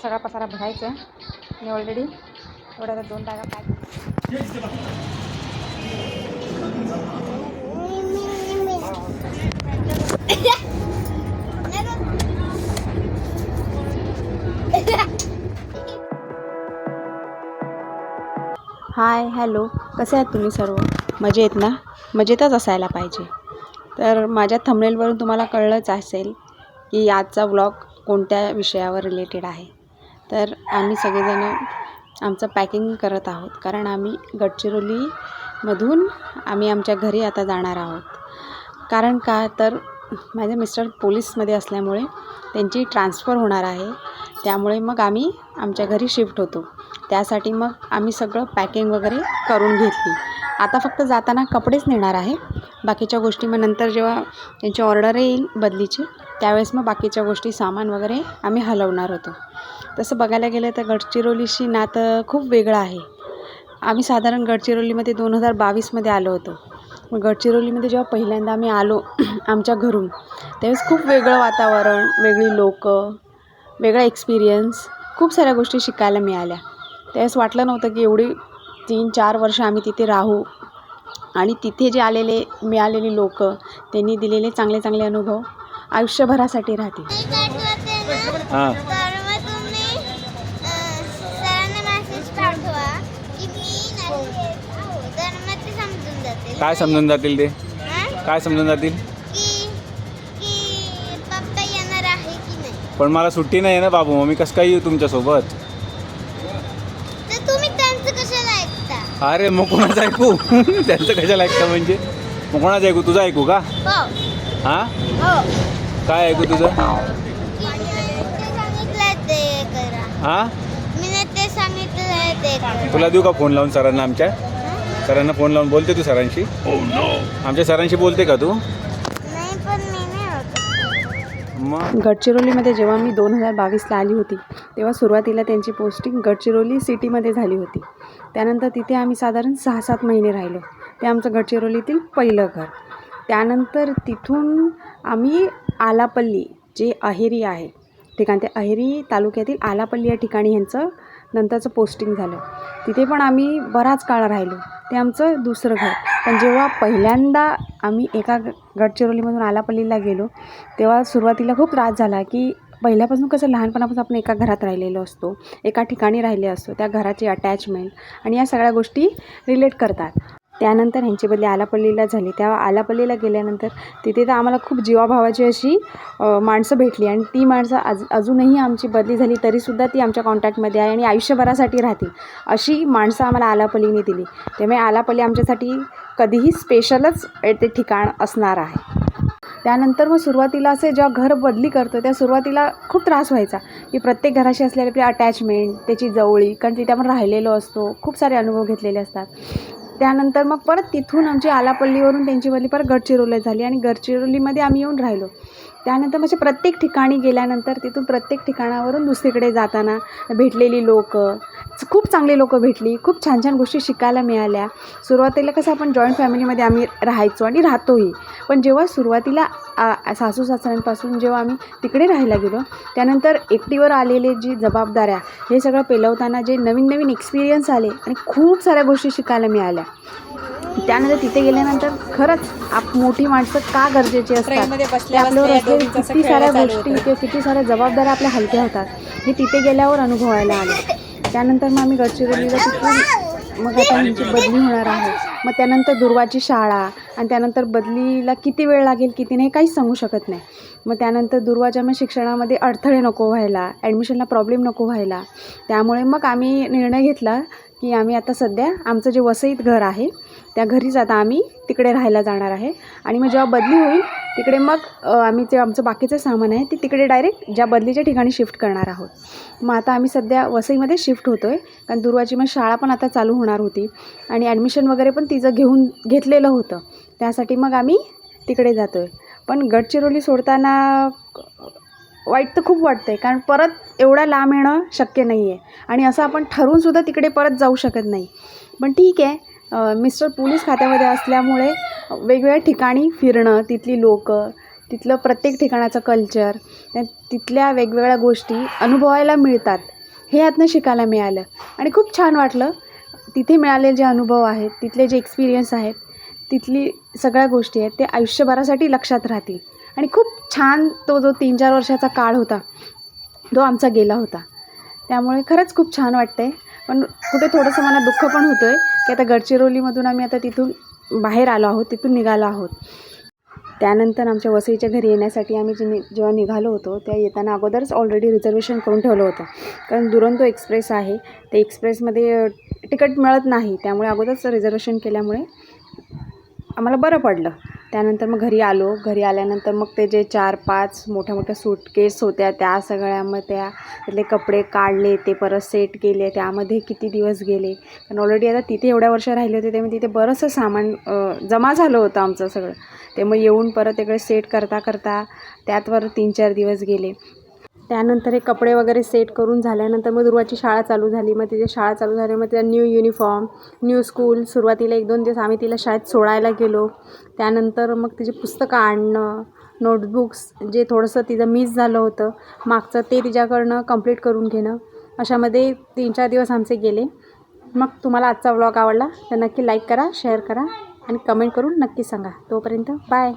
सगळा पसारा भरायचा मी ऑलरेडी एवढ्या 2 बॅगा पॅक. हाय हॅलो, कसे आहात तुम्ही सर्व? मजेत ना? मजेतच असायला पाहिजे. तर माझ्या थंबनेलवरून तुम्हाला कळलंच असेल की आजचा व्लॉग कोणत्या विषयावर रिलेटेड आहे. तर आम्ही सगळेजण आमचं पॅकिंग करत आहोत, कारण आम्ही गडचिरोलीमधून आम्ही आमच्या घरी आता जाणार आहोत. कारण का तर माझे मिस्टर पोलीसमध्ये असल्यामुळे त्यांची ट्रान्सफर होणार आहे, त्यामुळे मग आम्ही आमच्या घरी शिफ्ट होतो. त्यासाठी मग आम्ही सगळं पॅकिंग वगैरे करून घेतली. आता फक्त जाताना कपडेच नेणार आहे, बाकीच्या गोष्टी मग नंतर जेव्हा त्यांची ऑर्डर येईल बदलीची त्यावेळेस मग बाकीच्या गोष्टी सामान वगैरे आम्ही हलवणार होतो. तसं बघायला गेलं तर गडचिरोलीशी नातं खूप वेगळं आहे. आम्ही साधारण गडचिरोलीमध्ये 2022मध्ये आलो होतो. मग गडचिरोलीमध्ये जेव्हा पहिल्यांदा आम्ही आलो आमच्या घरून, त्यावेळेस खूप वेगळं वातावरण, वेगळी लोकं, वेगळा एक्सपिरियन्स, खूप साऱ्या गोष्टी शिकायला मिळाल्या. त्यावेळेस वाटलं नव्हतं की एवढी 3-4 वर्ष आम्ही तिथे राहू, आणि तिथे जे मिळालेली लोकं, त्यांनी दिलेले चांगले चांगले अनुभव आयुष्यभरासाठी राहतील. हां, काय समजून जातील ते? काय समजून जातील? पप्पा येणार आहे की नाही. पण मला सुट्टी नाही आहे ना बाबू, मग मी कसं काय येऊ तुमच्यासोबत? तर तुम्ही त्यांचं कशाला ऐकता? अरे मग कोणाचं ऐकू? त्यांचं कशाला ऐकता म्हणजे? मग कोणाचं ऐकू? तुझं ऐकू का? हो हां, हो, काय ऐकू तुझं? ते सांगितलं ते करा. हां, मी ते सांगितलं ते करा. तुला देऊ का फोन लावून सरांना? आमच्या सरांना फोन लावून बोलते तू सरांशी? आमच्या सरांशी बोलते का तू? नाही, पण मी नाही होत. मग गडचिरोलीमध्ये जेव्हा मी 2022ला आली होती, तेव्हा सुरुवातीला त्यांची पोस्टिंग गडचिरोली सिटीमध्ये झाली होती. त्यानंतर तिथे आम्ही साधारण 6-7 महिने राहिलो. ते आमचं गडचिरोलीतील पहिलं घर. त्यानंतर तिथून आम्ही आलापल्ली, जे अहेरी आहे ठिकाण, ते अहेरी तालुक्यातील आलापल्ली या ठिकाणी ह्यांचं नंतरचं पोस्टिंग झालं. तिथे पण आम्ही बराच काळ राहिलो. ते आमचं दुसरं घर. पण जेव्हा पहिल्यांदा आम्ही एका गडचिरोलीमधून आलापल्लीला गेलो, तेव्हा सुरुवातीला खूप त्रास झाला, की पहिल्यापासून कसं लहानपणापासून आपण एका घरात राहिलेलो असतो, एका ठिकाणी राहिले असतो, त्या घराची अटॅचमेंट आणि या सगळ्या गोष्टी रिलेट करतात. त्यानंतर ह्यांची बदली आलापल्लीला झाली. तेव्हा आलापल्लीला गेल्यानंतर तिथे तर आम्हाला खूप जीवाभावाची अशी माणसं भेटली, आणि ती माणसं अजूनही आमची बदली झाली तरीसुद्धा ती आमच्या कॉन्टॅक्टमध्ये आहे आणि आयुष्यभरासाठी राहतील अशी माणसं आम्हाला आलापल्लीने दिली. त्यामुळे आलापल्ली आमच्यासाठी कधीही स्पेशलच ते ठिकाण असणार आहे. त्यानंतर मग सुरुवातीला असे जेव्हा घर बदली करतो त्या सुरुवातीला खूप त्रास व्हायचा, की प्रत्येक घराशी असलेली आपली अटॅचमेंट, त्याची जवळी, कारण तिथे आपण राहिलेलो असतो, खूप सारे अनुभव घेतलेले असतात. त्यानंतर मग परत तिथून आमची आलापल्लीवरून त्यांची बदली परत गडचिरोलीला झाली, आणि गडचिरोलीमध्ये आम्ही येऊन राहिलो. त्यानंतर म्हणजे प्रत्येक ठिकाणी गेल्यानंतर तिथून प्रत्येक ठिकाणावरून दुसरीकडे जाताना भेटलेली लोकं, खूप चांगली लोकं भेटली, खूप छान छान गोष्टी शिकायला मिळाल्या. सुरुवातीला कसं आपण जॉईंट फॅमिलीमध्ये आम्ही राहायचो आणि राहतोही, पण जेव्हा सुरुवातीला सासू सासऱ्यांपासून जेव्हा आम्ही तिकडे राहायला गेलो, त्यानंतर एकटीवर आलेले जी जबाबदाऱ्या, हे सगळं पेलवताना जे नवीन नवीन एक्सपिरियन्स आले आणि खूप साऱ्या गोष्टी शिकायला मिळाल्या. त्यानंतर तिथे गेल्यानंतर खरंच मोठी माणसं का गरजेची असतात, ते आपल्यावर असलेली किती साऱ्या गोष्टी किंवा किती साऱ्या जबाबदाऱ्या आपल्या हलक्या होतात, हे तिथे गेल्यावर अनुभवायला आले. त्यानंतर मग आम्ही गडचिरोलीला तिथून मग आता ह्यांची बदली होणार आहे. मग त्यानंतर दुर्वाची शाळा, आणि त्यानंतर बदलीला किती वेळ लागेल किती नाही काहीच सांगू शकत नाही. मग त्यानंतर दुर्वाच्या मग शिक्षणामध्ये अडथळे नको व्हायला, ॲडमिशनला प्रॉब्लेम नको व्हायला, त्यामुळे मग आम्ही निर्णय घेतला की आम्ही आता सध्या आमचं जे वसईत घर आहे त्या घरीच आता आम्ही तिकडे राहायला जाणार आहे. आणि मग जेव्हा बदली होईल तिकडे मग आम्ही जे आमचं बाकीचं सामान आहे ते तिकडे डायरेक्ट ज्या बदलीच्या ठिकाणी शिफ्ट करणार आहोत. मग आता आम्ही सध्या वसईमध्ये शिफ्ट होतो आहे, कारण दुर्वाची मग शाळा पण आता चालू होणार होती, आणि ॲडमिशन वगैरे पण तिचं घेतलेलं होतं, त्यासाठी मग आम्ही तिकडे जातो आहे. पण गडचिरोली सोडताना वाईट तर खूप वाटतं आहे, कारण परत एवढा लांब येणं शक्य नाही आहे, आणि असं आपण ठरवूनसुद्धा तिकडे परत जाऊ शकत नाही. पण ठीक आहे, मिस्टर पोलीस खात्यामध्ये असल्यामुळे वेगवेगळ्या ठिकाणी फिरणं, तिथली लोकं, तिथलं प्रत्येक ठिकाणाचं कल्चर, तिथल्या वेगवेगळ्या गोष्टी अनुभवायला मिळतात. हे यातनं शिकायला मिळालं आणि खूप छान वाटलं. तिथे मिळालेले जे अनुभव आहेत, तिथले जे एक्सपिरियन्स आहेत, तिथली सगळ्या गोष्टी आहेत ते आयुष्यभरासाठी लक्षात राहतील. आणि खूप छान तो जो 3-4 वर्षाचा काळ होता तो आमचा गेला होता. त्यामुळे खरंच खूप छान वाटतं आहे. पण कुठे थोडंसं मला दुःख पण होतं आहे की आता गडचिरोलीमधून आम्ही आता तिथून बाहेर आलो आहोत, तिथून निघालो आहोत. त्यानंतर आमच्या वसईच्या घरी येण्यासाठी आम्ही जेव्हा निघालो होतो त्या येताना अगोदरच ऑलरेडी रिझर्वेशन करून ठेवलं होतं. कारण दुरंतो एक्सप्रेस आहे, ते एक्सप्रेसमध्ये तिकीट मिळत नाही. त्यामुळे अगोदरच रिझर्वेशन केल्यामुळे आम्हाला बरं पडलं. त्यानंतर मग घरी आलो. घरी आल्यानंतर मग ते जे 4-5 मोठ्या सूटकेस होत्या त्या सगळ्या, मग त्यातले कपडे काढले, ते परत सेट केले. त्यामध्ये किती दिवस गेले. कारण ऑलरेडी आता तिथे एवढ्या वर्ष राहिले होते त्यामुळे तिथे बरंचसं सामान जमा झालं होतं आमचं सगळं. ते मग येऊन परत इकडे सेट करता त्यात 3-4 दिवस गेले. त्यानंतर हे कपडे वगैरे सेट करून झाल्यानंतर मग ध्रुवाची शाळा चालू झाली. मग तिची शाळा चालू झाली, मग तिला न्यू युनिफॉर्म, न्यू स्कूल. सुरुवातीला 1-2 दिवस आम्ही तिला शाळेत सोडायला गेलो. त्यानंतर मग तिची पुस्तकं आणणं, नोटबुक्स जे थोडंसं तिचं मिस झालं होतं मागचं ते तिच्याकडनं कंप्लीट करून घेणं, अशामध्ये 3-4 दिवस आमचे गेले. मग तुम्हाला आजचा व्लॉग आवडला तर नक्की लाईक करा, शेअर करा आणि कमेंट करून नक्की सांगा. तोपर्यंत बाय.